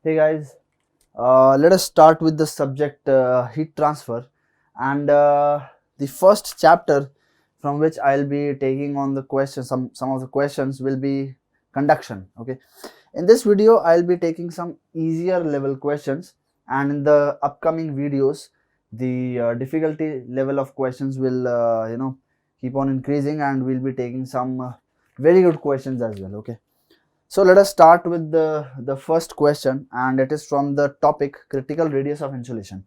Hey guys, let us start with the subject heat transfer, and the first chapter from which I'll be taking on the questions. Some of the questions will be conduction. Okay, in this video I'll be taking some easier level questions, and in the upcoming videos the difficulty level of questions will keep on increasing, and we'll be taking some very good questions as well. Okay. So let us start with the first question, and it is from the topic critical radius of insulation.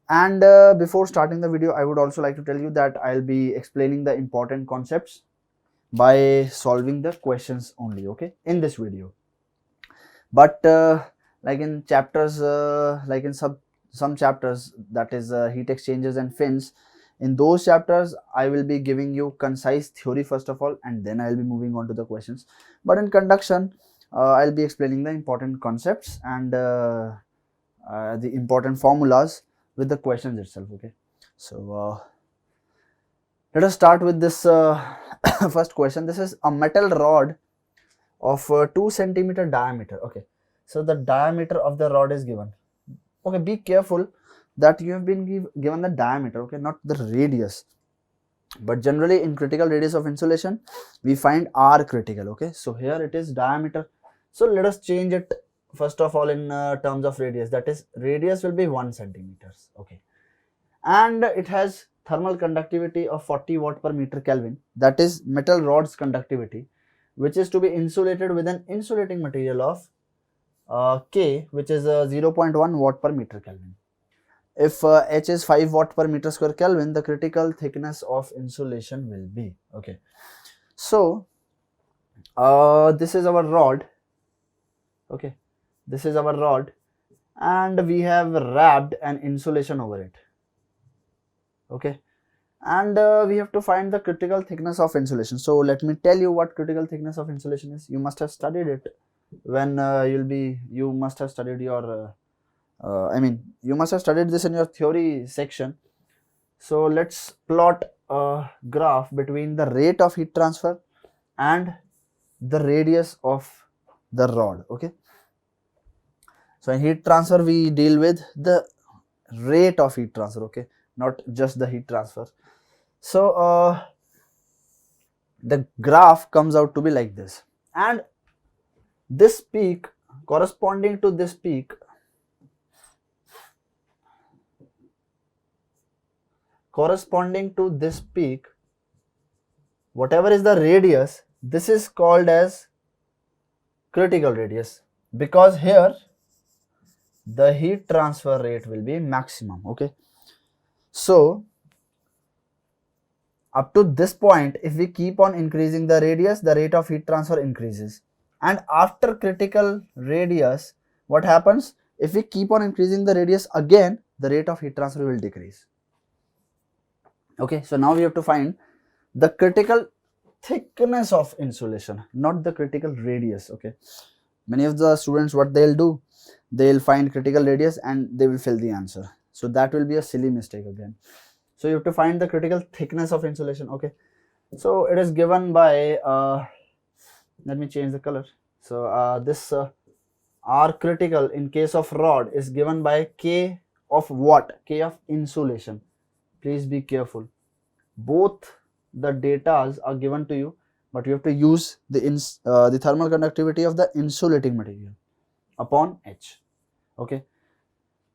And before starting the video, I would also like to tell you that I'll be explaining the important concepts by solving the questions only, okay, in this video. But like in chapters, like in some chapters, that is heat exchangers and fins, in those chapters I will be giving you concise theory first of all, and then I'll be moving on to the questions. But in conduction, I'll be explaining the important concepts and the important formulas with the questions itself. Okay, so let us start with this first question. This is a metal rod of 2 centimeter diameter. Okay, so the diameter of the rod is given. Okay, be careful that you have been given the diameter, okay, not the radius. But generally in critical radius of insulation we find r critical. Okay, so here it is diameter, so let us change it first of all in terms of radius, that is radius will be 1 centimeters. Okay, and it has thermal conductivity of 40 watt per meter Kelvin, that is metal rod's conductivity, which is to be insulated with an insulating material of K, which is 0.1 watt per meter Kelvin. If H is 5 watt per meter square Kelvin, the critical thickness of insulation will be. Okay, so this is our rod. Okay, this is our rod, and we have wrapped an insulation over it. Okay, and we have to find the critical thickness of insulation. So let me tell you what critical thickness of insulation is. You must have studied it when you must have studied your you must have studied this in your theory section. So let's plot a graph between the rate of heat transfer and the radius of the rod. Okay, so in heat transfer we deal with the rate of heat transfer, okay, not just the heat transfer. So the graph comes out to be like this, and this peak corresponding to this peak whatever is the radius, this is called as critical radius, because here the heat transfer rate will be maximum. Okay, so up to this point, if we keep on increasing the radius, the rate of heat transfer increases, and after critical radius, what happens? If we keep on increasing the radius again, the rate of heat transfer will decrease. Okay, so now we have to find the critical thickness of insulation, not the critical radius. Okay, many of the students, what they'll do, they'll find critical radius and they will fill the answer. So that will be a silly mistake again. So you have to find the critical thickness of insulation. Okay, so it is given by let me change the color. So this R critical in case of rod is given by K of what? K of insulation. Please be careful. Both the datas are given to you, but you have to use the thermal conductivity of the insulating material upon H. Okay,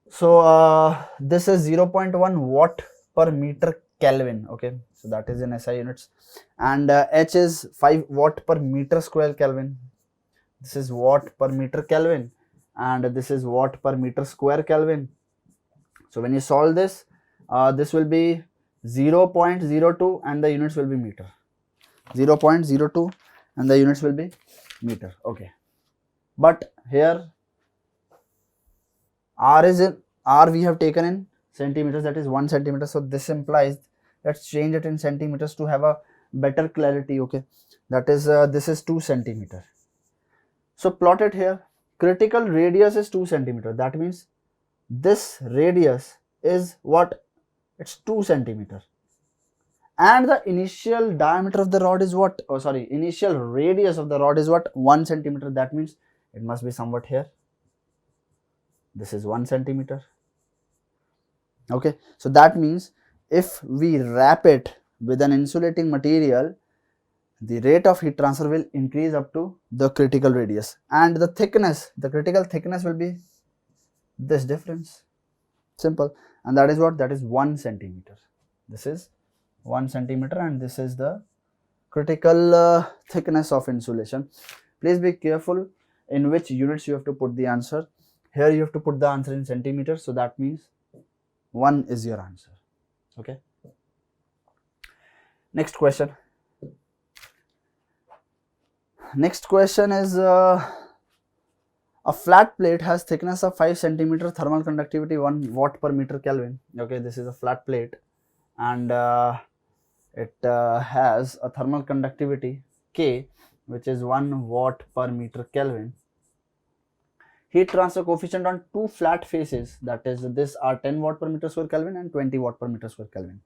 so this is 0.1 watt per meter Kelvin. Okay, so that is in SI units, and H is 5 watt per meter square Kelvin. This is watt per meter Kelvin, and this is watt per meter square Kelvin. So when you solve this, this will be 0.02 and the units will be meter. 0.02 and the units will be meter. Okay, but here R we have taken in centimeters, that is 1 centimeter. So this implies, let's change it in centimeters to have a better clarity. Okay, that is this is 2 centimeter. So plot it here. Critical radius is 2 centimeter. That means this radius is what? It's 2 centimeter. And the initial diameter of the rod is what? Initial radius of the rod is what? 1 centimeter. That means it must be somewhat here. This is 1 centimeter. Okay, so that means if we wrap it with an insulating material, the rate of heat transfer will increase up to the critical radius, and the thickness, the critical thickness will be this difference. Simple. And that is what? That is 1 centimeter. This is 1 centimeter, and this is the critical thickness of insulation. Please be careful in which units you have to put the answer. Here you have to put the answer in centimeters, so that means 1 is your answer. Okay. Next question. Next question is a flat plate has thickness of 5 centimeter, thermal conductivity 1 watt per meter Kelvin. Okay, this is a flat plate, and it has a thermal conductivity K, which is 1 watt per meter Kelvin. Heat transfer coefficient on two flat faces, that is, this are 10 watt per meter square Kelvin and 20 watt per meter square Kelvin.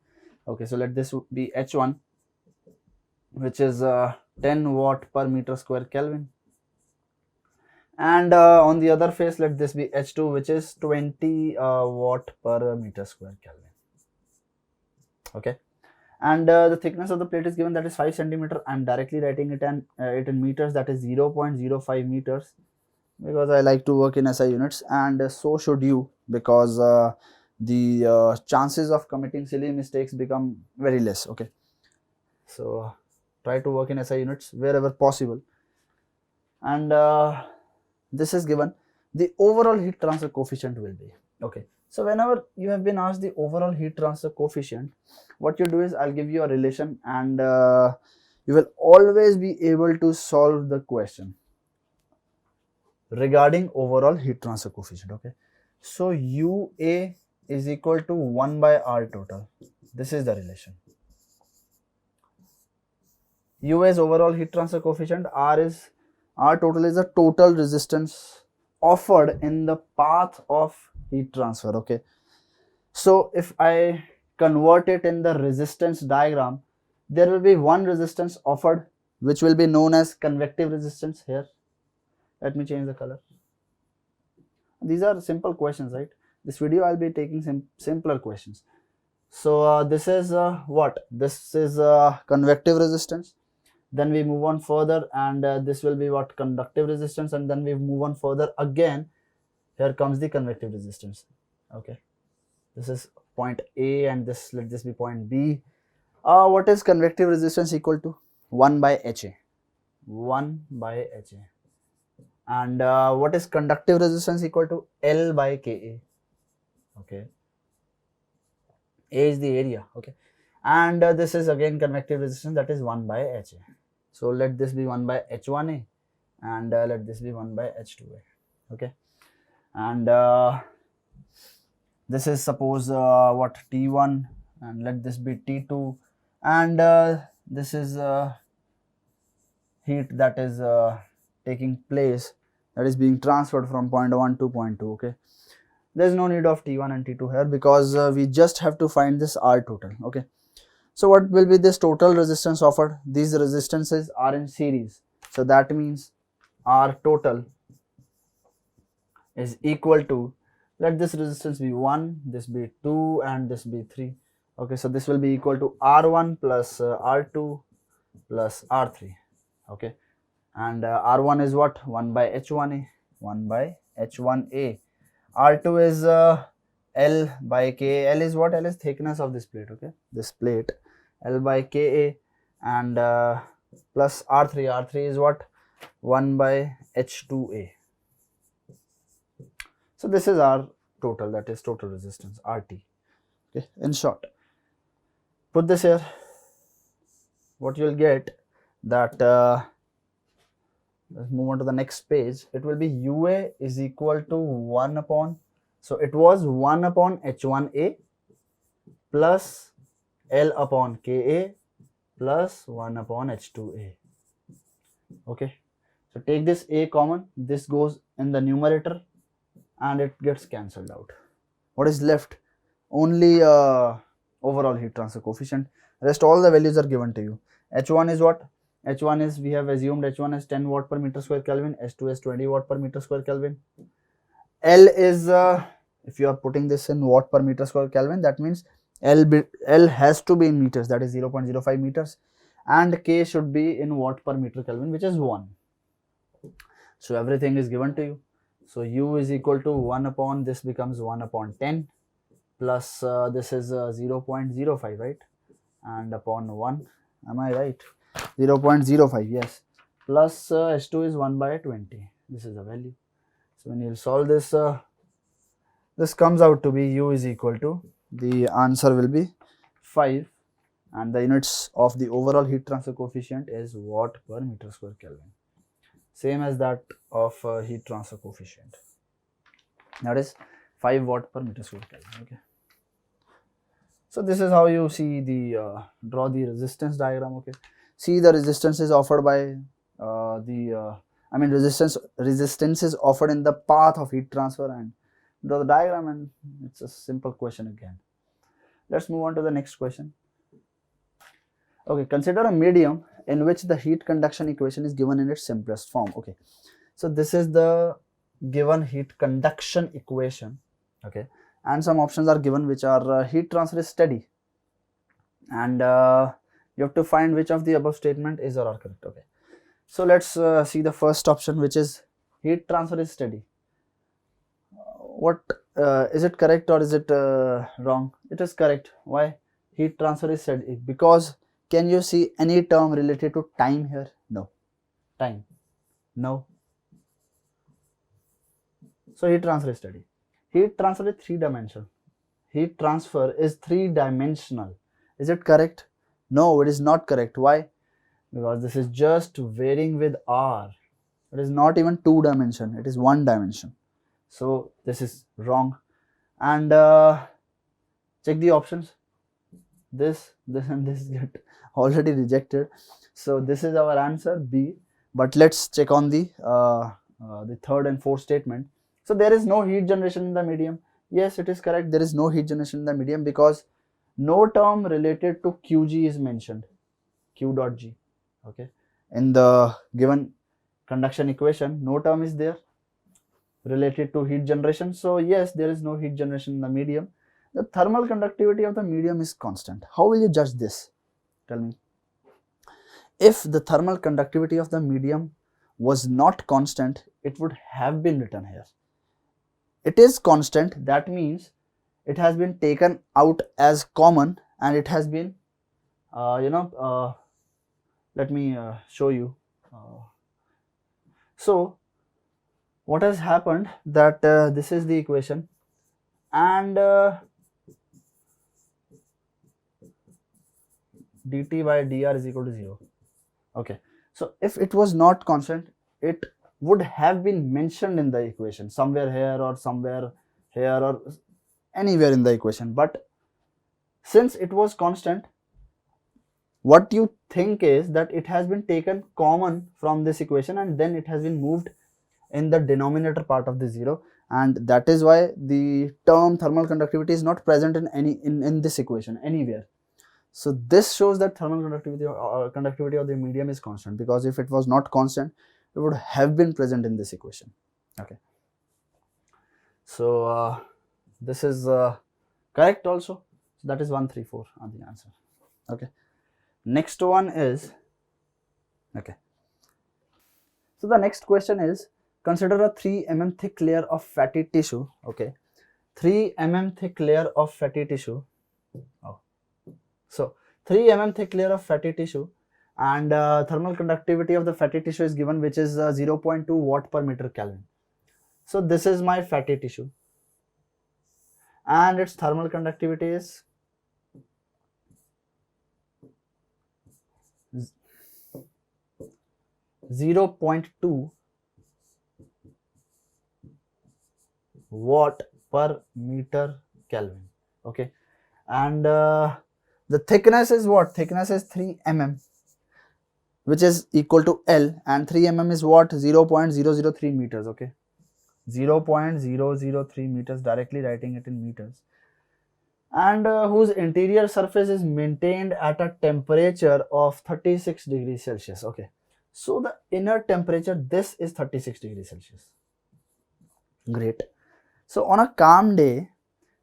Okay, so let this be H1, which is 10 watt per meter square Kelvin, and on the other face let this be H2, which is 20 watt per meter square Kelvin. Okay, and the thickness of the plate is given, that is 5 centimeter. I am directly writing it in meters, that is 0.05 meters, because I like to work in SI units, and so should you, because the chances of committing silly mistakes become very less. Okay, so try to work in SI units wherever possible. And this is given, the overall heat transfer coefficient will be. Okay, so whenever you have been asked the overall heat transfer coefficient, what you do is I'll give you a relation, and you will always be able to solve the question regarding overall heat transfer coefficient. Okay, so UA is equal to 1 by R total. This is the relation. UA is overall heat transfer coefficient, R total is the total resistance offered in the path of heat transfer. Okay, so if I convert it in the resistance diagram, there will be one resistance offered, which will be known as convective resistance. Here, let me change the color. These are simple questions, right? This video I'll be taking simpler questions. So this is what? This is convective resistance. Then we move on further, and this will be what? Conductive resistance, and then we move on further again. Here comes the convective resistance. Okay, this is point A, and this, let this be point B. What is convective resistance equal to? 1 by HA. 1 by HA. And what is conductive resistance equal to? L by Ka. Okay, A is the area. Okay, and this is again convective resistance, that is 1 by HA. So let this be 1 by H1A, and let this be 1 by H2A. Okay, and this is suppose what? T1, and let this be T2, and this is heat that is taking place, that is being transferred from point 1 to point 2. Okay, there is no need of T1 and T2 here, because we just have to find this R total. Okay, so what will be this total resistance offered? These resistances are in series, so that means R total is equal to, let this resistance be 1, this be 2, and this be 3. Okay, so this will be equal to R1 plus R2 plus R3. Okay, and R1 is what? 1 by H1A, 1 by H1A. R2 is L by K. L is what? L is thickness of this plate. Okay, this plate, L by Ka, and plus R3. R3 is what? 1 by H2A. So this is our total, that is total resistance, RT. Okay, in short, put this here. What you will get, that let's move on to the next page. It will be UA is equal to 1 upon, so it was 1 upon H1A plus L upon Ka plus 1 upon H2A. Okay, so take this A common, this goes in the numerator, and it gets cancelled out. What is left? Only overall heat transfer coefficient. Rest all the values are given to you. H1 is what? H1 is, we have assumed H1 is 10 watt per meter square Kelvin, H2 is 20 watt per meter square Kelvin. L is, if you are putting this in watt per meter square Kelvin, that means L has to be in meters, that is 0.05 meters, and K should be in watt per meter Kelvin, which is 1. So everything is given to you. So U is equal to 1 upon, this becomes 1 upon 10, plus this is 0.05, right, and upon 1, am I right? 0.05, yes, plus H2 is 1 by 20, this is the value. So when you solve this, this comes out to be U is equal to, the answer will be 5, and the units of the overall heat transfer coefficient is watt per meter square Kelvin, same as that of heat transfer coefficient, that is 5 watt per meter square Kelvin. Okay, so this is how you see the draw the resistance diagram. Okay, see the resistance is offered by resistance is offered in the path of heat transfer, and draw the diagram, and it's a simple question again. Let's move on to the next question. Okay, consider a medium in which the heat conduction equation is given in its simplest form. Okay, so this is the given heat conduction equation. Okay, and some options are given which are heat transfer is steady, and you have to find which of the above statement is or are correct. Okay, so let's see the first option, which is heat transfer is steady. What is it correct or is it wrong? It is correct. Why? Heat transfer is steady because, can you see any term related to time here? No. Time? No. So heat transfer is steady. Heat transfer is 3-dimensional. Heat transfer is 3-dimensional. Is it correct? No, it is not correct. Why? Because this is just varying with R. It is not even 2-dimension. It is 1 dimension. So this is wrong. And check the options. This and this get already rejected. So this is our answer, B. But let's check on the third and fourth statement. So there is no heat generation in the medium. Yes, it is correct. There is no heat generation in the medium because no term related to Qg is mentioned. Q dot G. Okay. In the given conduction equation, no term is there related to heat generation. So yes, there is no heat generation in the medium. The thermal conductivity of the medium is constant. How will you judge this? Tell me. If the thermal conductivity of the medium was not constant, it would have been written here. It is constant, that means it has been taken out as common, and it has been, let me show you. So what has happened that this is the equation, and dt by dr is equal to 0. Okay, so if it was not constant, it would have been mentioned in the equation somewhere here or somewhere here or anywhere in the equation. But since it was constant, what you think is that it has been taken common from this equation and then it has been moved in the denominator part of the 0, and that is why the term thermal conductivity is not present in any in this equation anywhere. So this shows that thermal conductivity of the medium is constant, because if it was not constant, it would have been present in this equation. Okay, so this is correct also. So that is 134 on the answer. Okay, next one is, okay, so the next question is, consider a 3 mm thick layer of fatty tissue. Okay, 3 mm thick layer of fatty tissue. Oh, so 3 mm thick layer of fatty tissue, and thermal conductivity of the fatty tissue is given, which is 0.2 watt per meter Kelvin. So this is my fatty tissue, and its thermal conductivity is 0.2 watt per meter Kelvin. Okay, and the thickness is what? Thickness is 3 mm, which is equal to L, and 3 mm is what? 0.003 meters. Okay, 0.003 meters, directly writing it in meters, and whose interior surface is maintained at a temperature of 36 degrees Celsius. Okay, so the inner temperature, this is 36 degrees Celsius. Great. So on a calm day,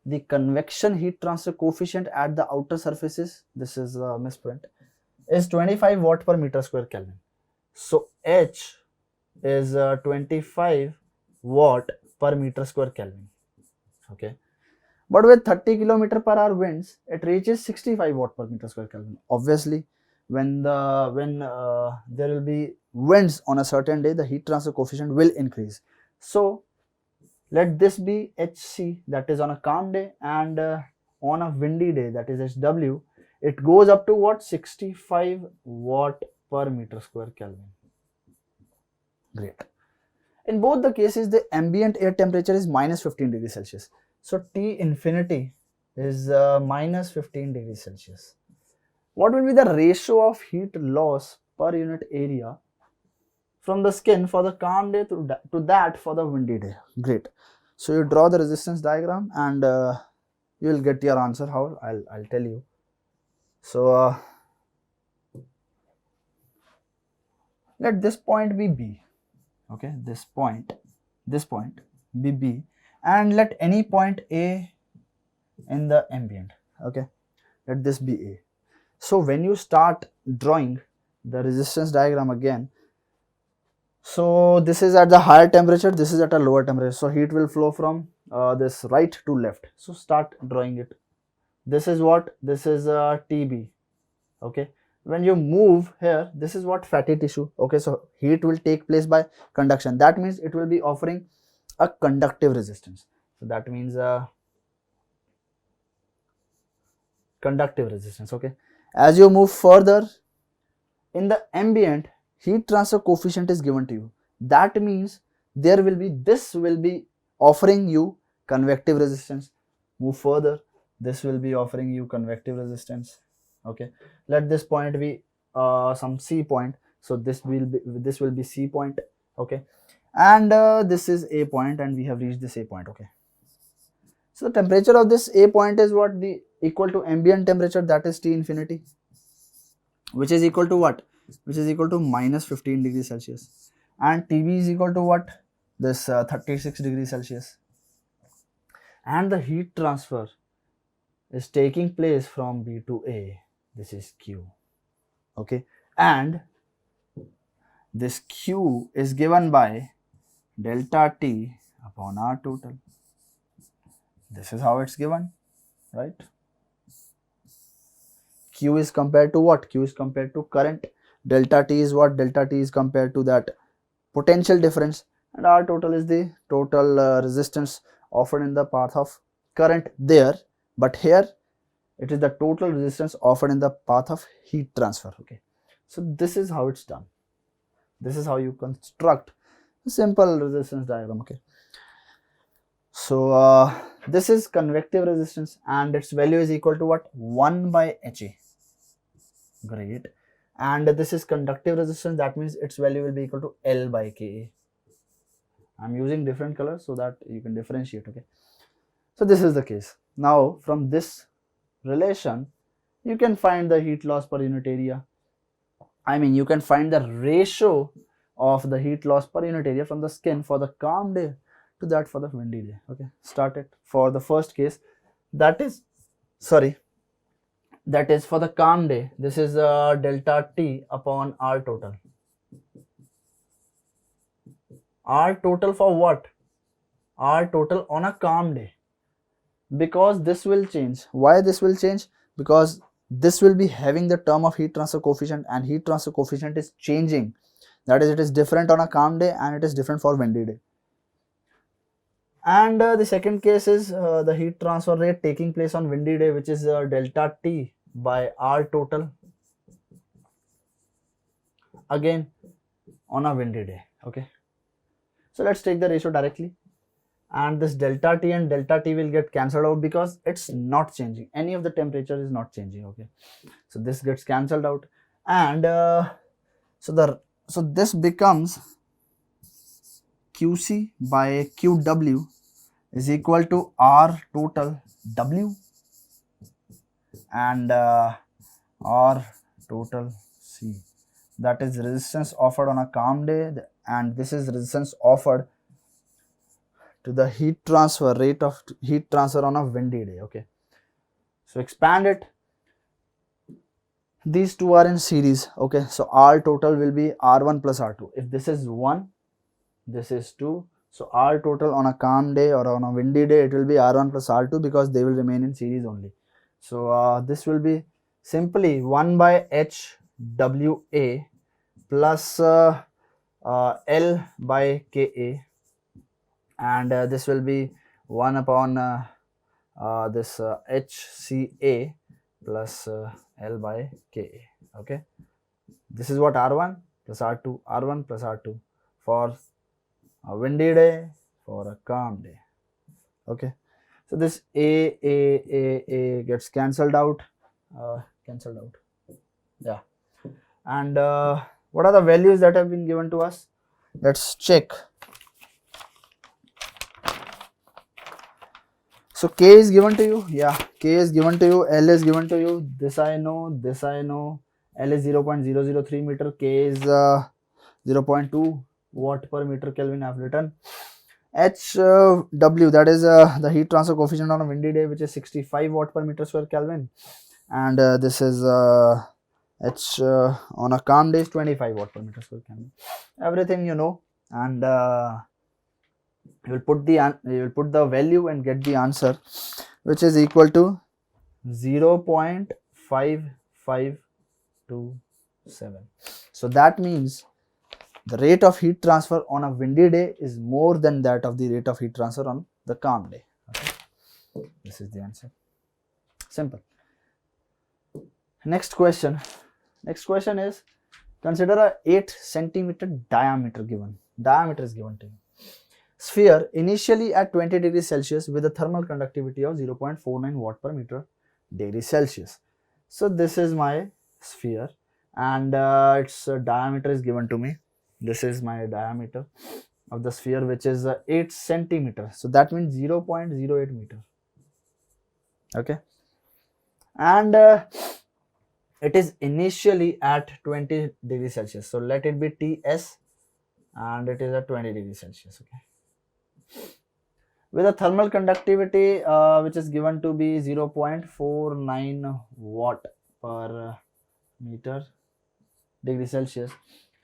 the convection heat transfer coefficient at the outer surfaces, this is a misprint, is 25 watt per meter square Kelvin. So H is 25 watt per meter square Kelvin. Okay. But with 30 kilometer per hour winds, it reaches 65 watt per meter square Kelvin. Obviously, when there will be winds on a certain day, the heat transfer coefficient will increase. So let this be HC, that is on a calm day, and on a windy day, that is HW, it goes up to what? 65 watt per meter square Kelvin. Great. In both the cases, the ambient air temperature is minus 15 degrees Celsius. So T infinity is minus 15 degrees Celsius. What will be the ratio of heat loss per unit area from the skin for the calm day to that for the windy day? Great. So you draw the resistance diagram and you will get your answer. How? I'll tell you. So let this point be B. Okay, this point be B, and let any point A in the ambient. Okay, let this be A. So when you start drawing the resistance diagram again, so this is at the higher temperature, this is at a lower temperature, so heat will flow from this right to left. So start drawing it. This is what? This is TB. Okay, when you move here, this is what? Fatty tissue. Okay, so heat will take place by conduction. That means it will be offering a conductive resistance. So that means conductive resistance. Okay, as you move further in the ambient, heat transfer coefficient is given to you. That means there will be, this will be offering you convective resistance. Move further, this will be offering you convective resistance. Okay, let this point be some C point. So this will be C point. Okay, and this is A point, and we have reached this A point. Okay, so the temperature of this A point is what? The equal to ambient temperature, that is T infinity, which is equal to what? Which is equal to minus 15 degrees Celsius, and TB is equal to what? This 36 degrees Celsius, and the heat transfer is taking place from B to A. This is Q. Okay, and this Q is given by delta T upon R total. This is how it's given, right? Q is compared to what? Q is compared to current. Delta T is what? Delta T is compared to that potential difference, and R total is the total resistance offered in the path of current there, but here it is the total resistance offered in the path of heat transfer. Okay, so this is how it's done. This is how you construct a simple resistance diagram. Okay, so this is convective resistance, and its value is equal to what? 1 by HA. Great. And this is conductive resistance, that means its value will be equal to L by Ka. I'm using different colors so that you can differentiate. Okay, so this is the case. Now from this relation, you can find the heat loss per unit area. I mean, you can find the ratio of the heat loss per unit area from the skin for the calm day to that for the windy day. Okay, start it for the first case, that is for the calm day. This is delta T upon R total. R total for what? R total on a calm day, because this will change. Why this will change? Because this will be having the term of heat transfer coefficient, and heat transfer coefficient is changing. That is, it is different on a calm day and it is different for windy day. And the second case is the heat transfer rate taking place on windy day, which is delta T by R total, again on a windy day. Okay, so let's take the ratio directly, and this delta T and delta T will get cancelled out because it's not changing. Any of the temperature is not changing. Okay, so this gets cancelled out, and so this becomes QC by QW is equal to R total W and R total C. That is resistance offered on a calm day, and this is resistance offered to the heat transfer, rate of heat transfer on a windy day. Okay, so expand it. These two are in series. Okay, so R total will be R1 plus R2. If this is 1, this is 2. So R total on a calm day or on a windy day, it will be R1 plus R2 because they will remain in series only. So this will be simply 1 by HWA plus L by Ka, and this will be 1 upon this HCA plus L by Ka. Okay, this is what R1 plus R2, R1 plus R2 for a windy day, for a calm day. Okay, so this A gets cancelled out, yeah. And what are the values that have been given to us? Let's check. So K is given to you, yeah, K is given to you, L is given to you, this I know, L is 0.003 meter, K is 0.2 watt per meter Kelvin I have written. HW, that is the heat transfer coefficient on a windy day, which is 65 watt per meter square Kelvin, and this is H on a calm day is 25 watt per meter square Kelvin. Everything you know, and you will put the value and get the answer, which is equal to 0.5527. So that means the rate of heat transfer on a windy day is more than that of the rate of heat transfer on the calm day. Okay, this is the answer. Simple. Next question is, consider a 8 centimeter diameter given. Diameter is given to you. Sphere initially at 20 degrees Celsius with a thermal conductivity of 0.49 watt per meter degree Celsius. So this is my sphere, and its diameter is given to me. This is my diameter of the sphere, which is 8 centimeter. So that means 0.08 meter. Okay, and it is initially at 20 degrees Celsius. So let it be TS, and it is at 20 degrees Celsius. Okay, with a thermal conductivity which is given to be 0.49 watt per meter degree Celsius.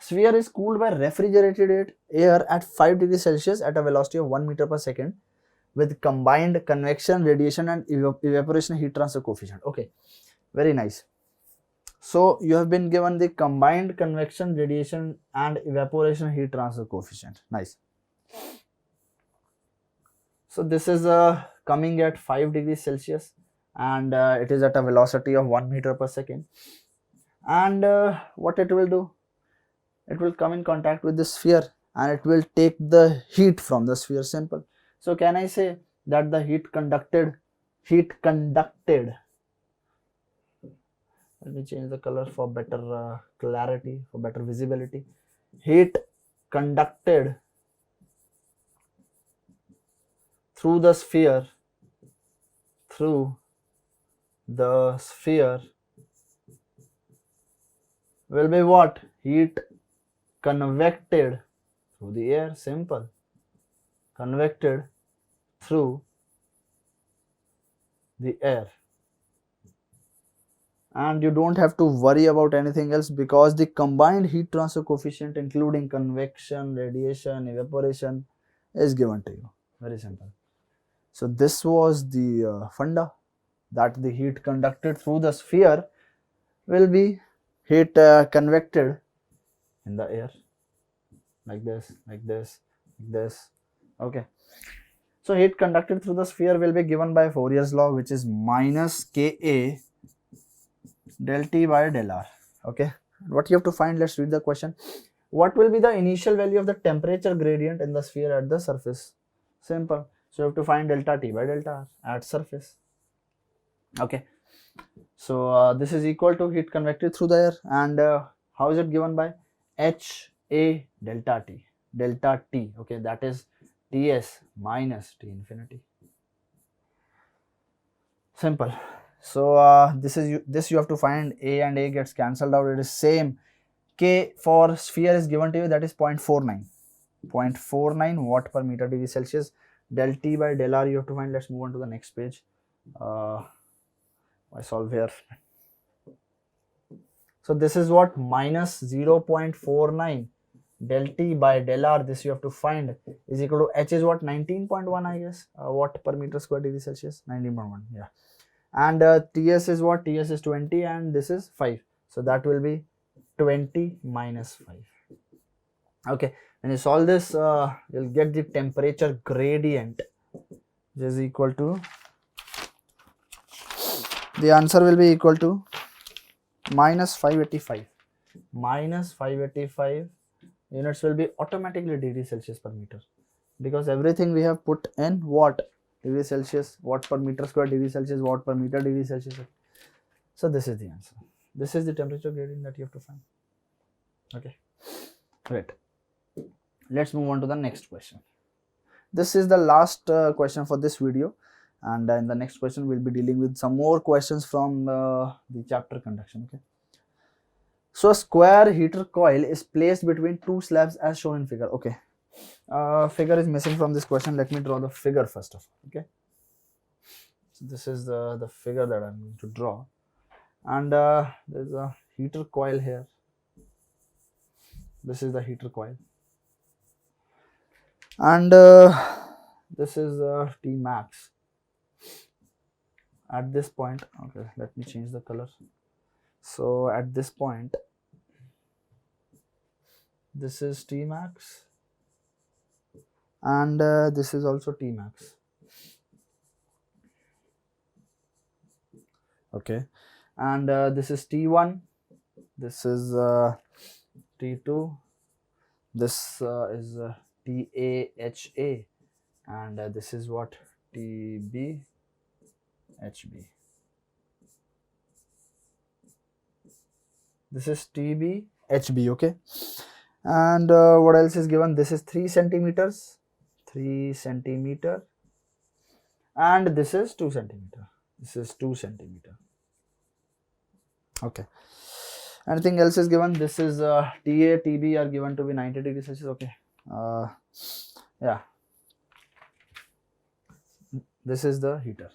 Sphere is cooled by refrigerated air at 5 degrees Celsius at a velocity of 1 meter per second with combined convection, radiation and evaporation heat transfer coefficient. Okay, very nice. So you have been given the combined convection, radiation and evaporation heat transfer coefficient. Nice. So this is coming at 5 degrees Celsius, and it is at a velocity of 1 meter per second. And what it will do? It will come in contact with the sphere and it will take the heat from the sphere. Simple. So can I say that the heat conducted, let me change the color for better clarity, for better visibility. Heat conducted through the sphere will be what? Heat convected through the air. Simple. Convected through the air. And you don't have to worry about anything else because the combined heat transfer coefficient including convection, radiation, evaporation is given to you. Very simple. So this was the funda, that the heat conducted through the sphere will be heat convected in the air, like this. Okay, so heat conducted through the sphere will be given by Fourier's law, which is minus Ka del T by del R. Okay, what you have to find? Let's read the question. What will be the initial value of the temperature gradient in the sphere at the surface? Simple. So you have to find delta T by delta R at surface. Okay, so this is equal to heat convected through the air, and how is it given by? HA delta T. Okay, that is Ts minus T infinity. Simple. So this you have to find. A and A gets cancelled out. It is same. K for sphere is given to you, that is 0.49 watt per meter degree Celsius. Del T by del R you have to find. Let's move on to the next page. I solve here. So this is what? Minus 0.49 del T by del R, this you have to find, is equal to H is what? 19.1, I guess. Watt per meter square degree Celsius. 19.1, yeah. And TS is what? TS is 20 and this is 5. So that will be 20 minus 5. Okay, when you solve this, you'll get the temperature gradient, which is equal to, the answer will be equal to minus 585. Minus 585 units will be automatically degree Celsius per meter, because everything we have put in watt, degree Celsius, watt per meter square degree Celsius, watt per meter degree Celsius. So this is the answer. This is the temperature gradient that you have to find. Okay, great. Let's move on to the next question. This is the last question for this video, and in the next question we'll be dealing with some more questions from the chapter Conduction. Okay. So a square heater coil is placed between two slabs as shown in figure. Okay. Figure is missing from this question. Let me draw the figure first of all. Okay. So this is the figure that I'm going to draw, and there's a heater coil here. This is the heater coil, and this is T max. At this point, okay, let me change the color. So at this point, this is T max, and this is also T max. Okay, and this is T1, this is T2, this is TAHA, and this is what? TB HB. This is TB HB. Okay, and what else is given? This is 3 centimeters, 3 centimeter, and this is 2 centimeter. This is 2 centimeter. Okay, anything else is given? This is TA, TB are given to be 90 degrees Celsius. Okay, yeah, this is the heater.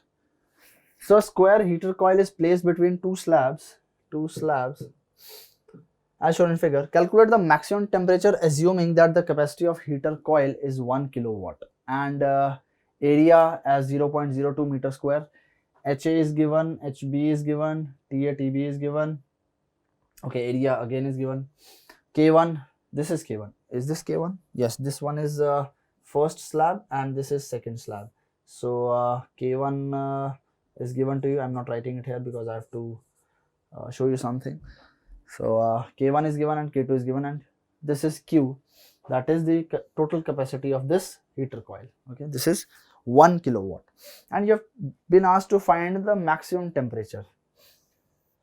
So a square heater coil is placed between two slabs as shown in figure. Calculate the maximum temperature assuming that the capacity of heater coil is 1 kilowatt and area as 0.02 meter square. HA is given, HB is given, TA, TB is given. Okay, area again is given. K1, this is K1. Is this K1? Yes, this one is first slab and this is second slab. So K1 is given to you. I'm not writing it here because I have to show you something. So K1 is given and K2 is given, and this is Q. That is the total capacity of this heater coil. Okay, this is 1 kilowatt, and you have been asked to find the maximum temperature.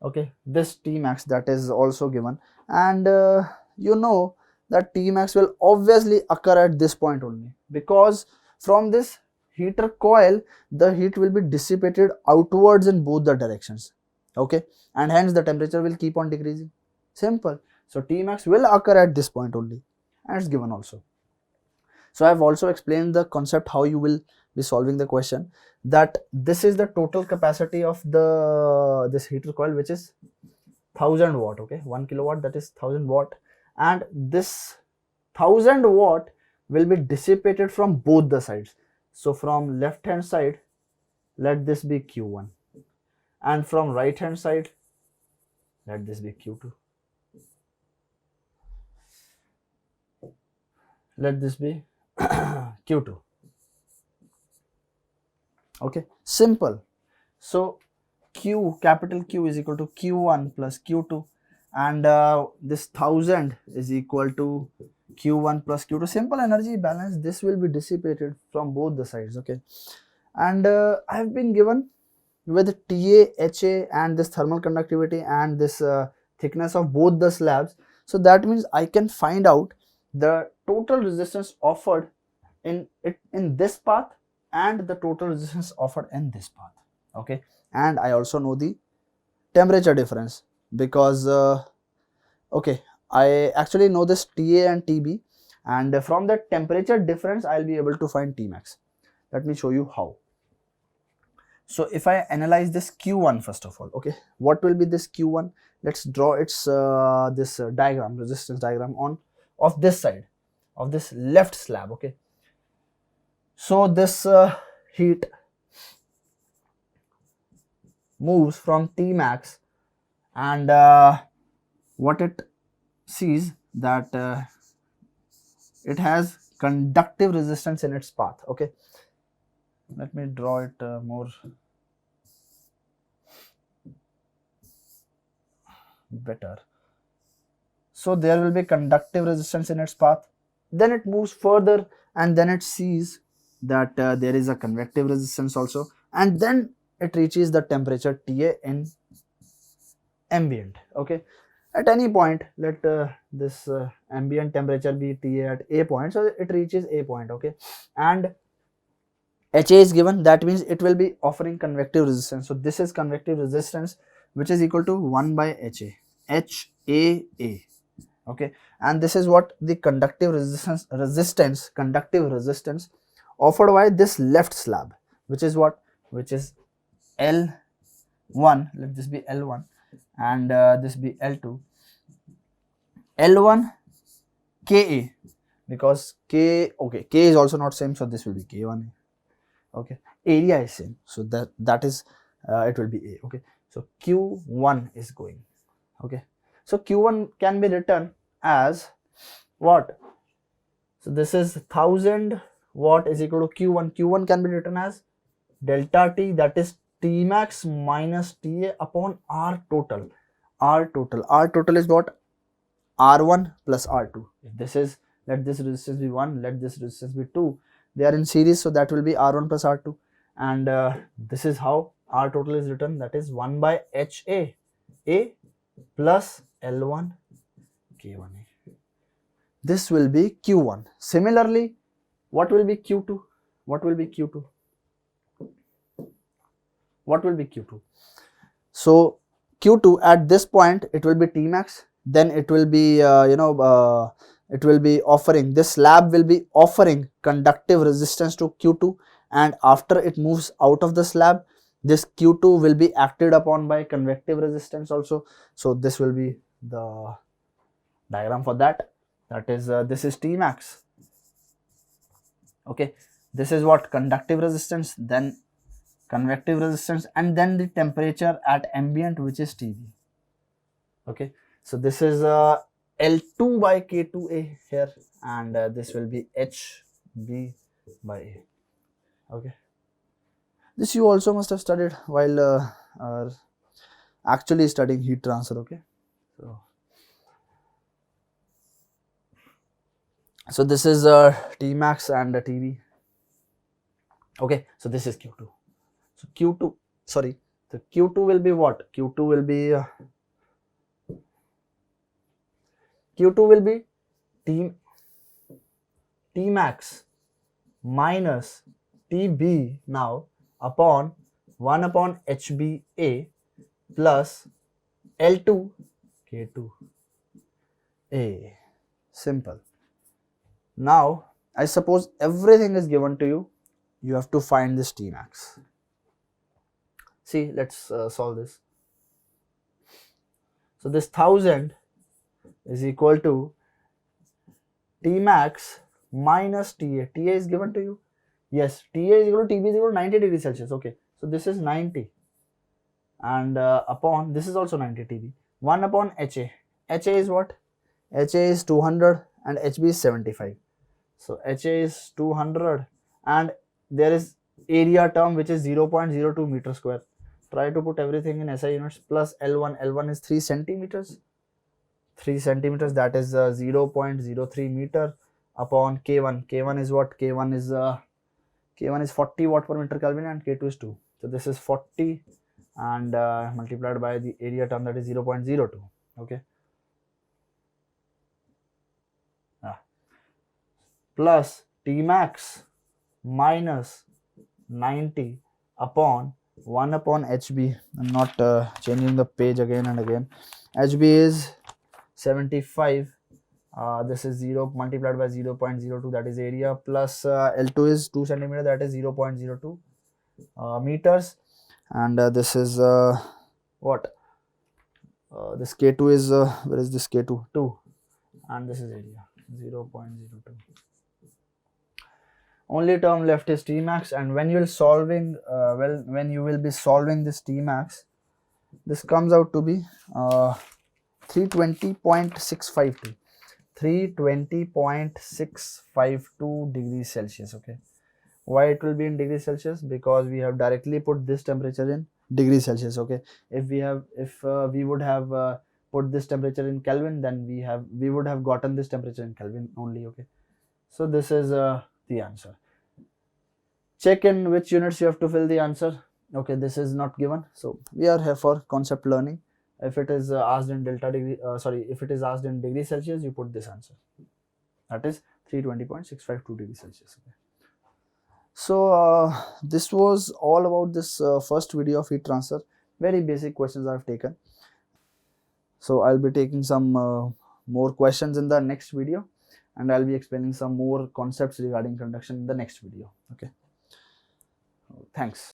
Okay, this T max, that is also given, and you know that T max will obviously occur at this point only, because from this heater coil the heat will be dissipated outwards in both the directions. Okay, and hence the temperature will keep on decreasing. Simple. So T max will occur at this point only, and it's given also. So I have also explained the concept how you will be solving the question, that this is the total capacity of this heater coil, which is 1000 watt. Okay, 1 kilowatt, that is 1000 watt, and this 1000 watt will be dissipated from both the sides. So from left hand side, let this be Q1, and from right hand side, let this be Q2. Let this be Q2. Okay, simple. So Q, capital Q is equal to Q1 plus Q2, and this 1000 is equal to Q1 plus Q2. Simple energy balance. This will be dissipated from both the sides. Okay, and I have been given with TA, HA, and this thermal conductivity and this thickness of both the slabs. So that means I can find out the total resistance offered in this path and the total resistance offered in this path. Okay, and I also know the temperature difference, because okay, I actually know this TA and TB, and from the temperature difference I'll be able to find T max. Let me show you how. So if I analyze this Q1 first of all, okay, what will be this Q1? Let's draw its this diagram, resistance diagram on of this side, of this left slab, okay. So this heat moves from T max, and what it sees that it has conductive resistance in its path, okay. Let me draw it more better. So there will be conductive resistance in its path, then it moves further, and then it sees that there is a convective resistance also, and then it reaches the temperature TA in ambient, okay. At any point, let this ambient temperature be TA at A point, so it reaches A point, okay, and HA is given, that means it will be offering convective resistance. So this is convective resistance, which is equal to 1 by HA, HAA, okay, and this is what the conductive resistance offered by this left slab, which is what, which is L1, let this be L1, and this be L2, L1 Ka, because K, okay, K is also not same, so this will be K1, okay, area is same, so that is it will be A, okay. So Q1 is going, okay, so Q1 can be written as what? So this is 1000 watt is equal to Q1. Q1 can be written as delta T, that is T max minus TA upon R total. R total is what? R1 plus R2. If this is, let this resistance be 1, let this resistance be 2. They are in series, so that will be R1 plus R2. And this is how R total is written, that is 1 by HA, A plus L1 K1A. This will be Q1. Similarly, what will be Q2? What will be Q2? What will be Q2? So Q2 at this point, it will be T max, then it will be it will be offering, this slab will be offering conductive resistance to Q2, and after it moves out of the slab, this Q2 will be acted upon by convective resistance also. So this will be the diagram for that. That is this is T max, okay, this is what, conductive resistance, then convective resistance, and then the temperature at ambient, which is TB, okay. So this is L2 by K2A here, and this will be HB by A, okay. This you also must have studied while actually studying heat transfer, okay. So this is T max and TB, okay. So this is Q2. So Q2, sorry, the Q2 will be what? Q2 will be T max minus TB now upon 1 upon HBA plus L2 K2A. Simple. Now I suppose everything is given to you. You have to find this T max. See, let's solve this. So this 1000 is equal to T max minus TA. TA is given to you. Yes, TA is equal to TB is equal to 90 degrees Celsius. Okay, so this is 90, and upon this is also 90 TB. 1 upon HA. HA is what? HA is 200 and HB is 75. So HA is 200, and there is area term which is 0.02 meter square. Try to put everything in SI units, plus L1. L1 is 3 centimeters. 3 centimeters, that is 0.03 meter upon K1. K1 is what? K1 is 40 watt per meter Kelvin, and K2 is 2. So this is 40 and multiplied by the area term, that is 0.02. Okay. Plus T max minus 90 upon 1 upon HB. I'm not changing the page again and again. HB is 75 This is 0 multiplied by 0.02, that is area, plus L2 is 2 centimeter, that is 0.02 meters, and this is what this K2 is where is this K2? 2, and this is area 0.02. Only term left is Tmax, and when you will solving when you will be solving this Tmax, this comes out to be 320.652 320.652 degrees Celsius. Okay, why it will be in degrees Celsius? Because we have directly put this temperature in degrees Celsius. Okay, if we would have put this temperature in Kelvin, then we would have gotten this temperature in Kelvin only. Okay, so this is the answer. Check in which units you have to fill the answer. Okay, this is not given, so we are here for concept learning. If it is asked in if it is asked in degrees Celsius, you put this answer, that is 320.652 degrees Celsius. Okay. So this was all about this first video of heat transfer. Very basic questions I have taken. So I'll be taking some more questions in the next video, and I'll be explaining some more concepts regarding conduction in the next video. Okay. Thanks.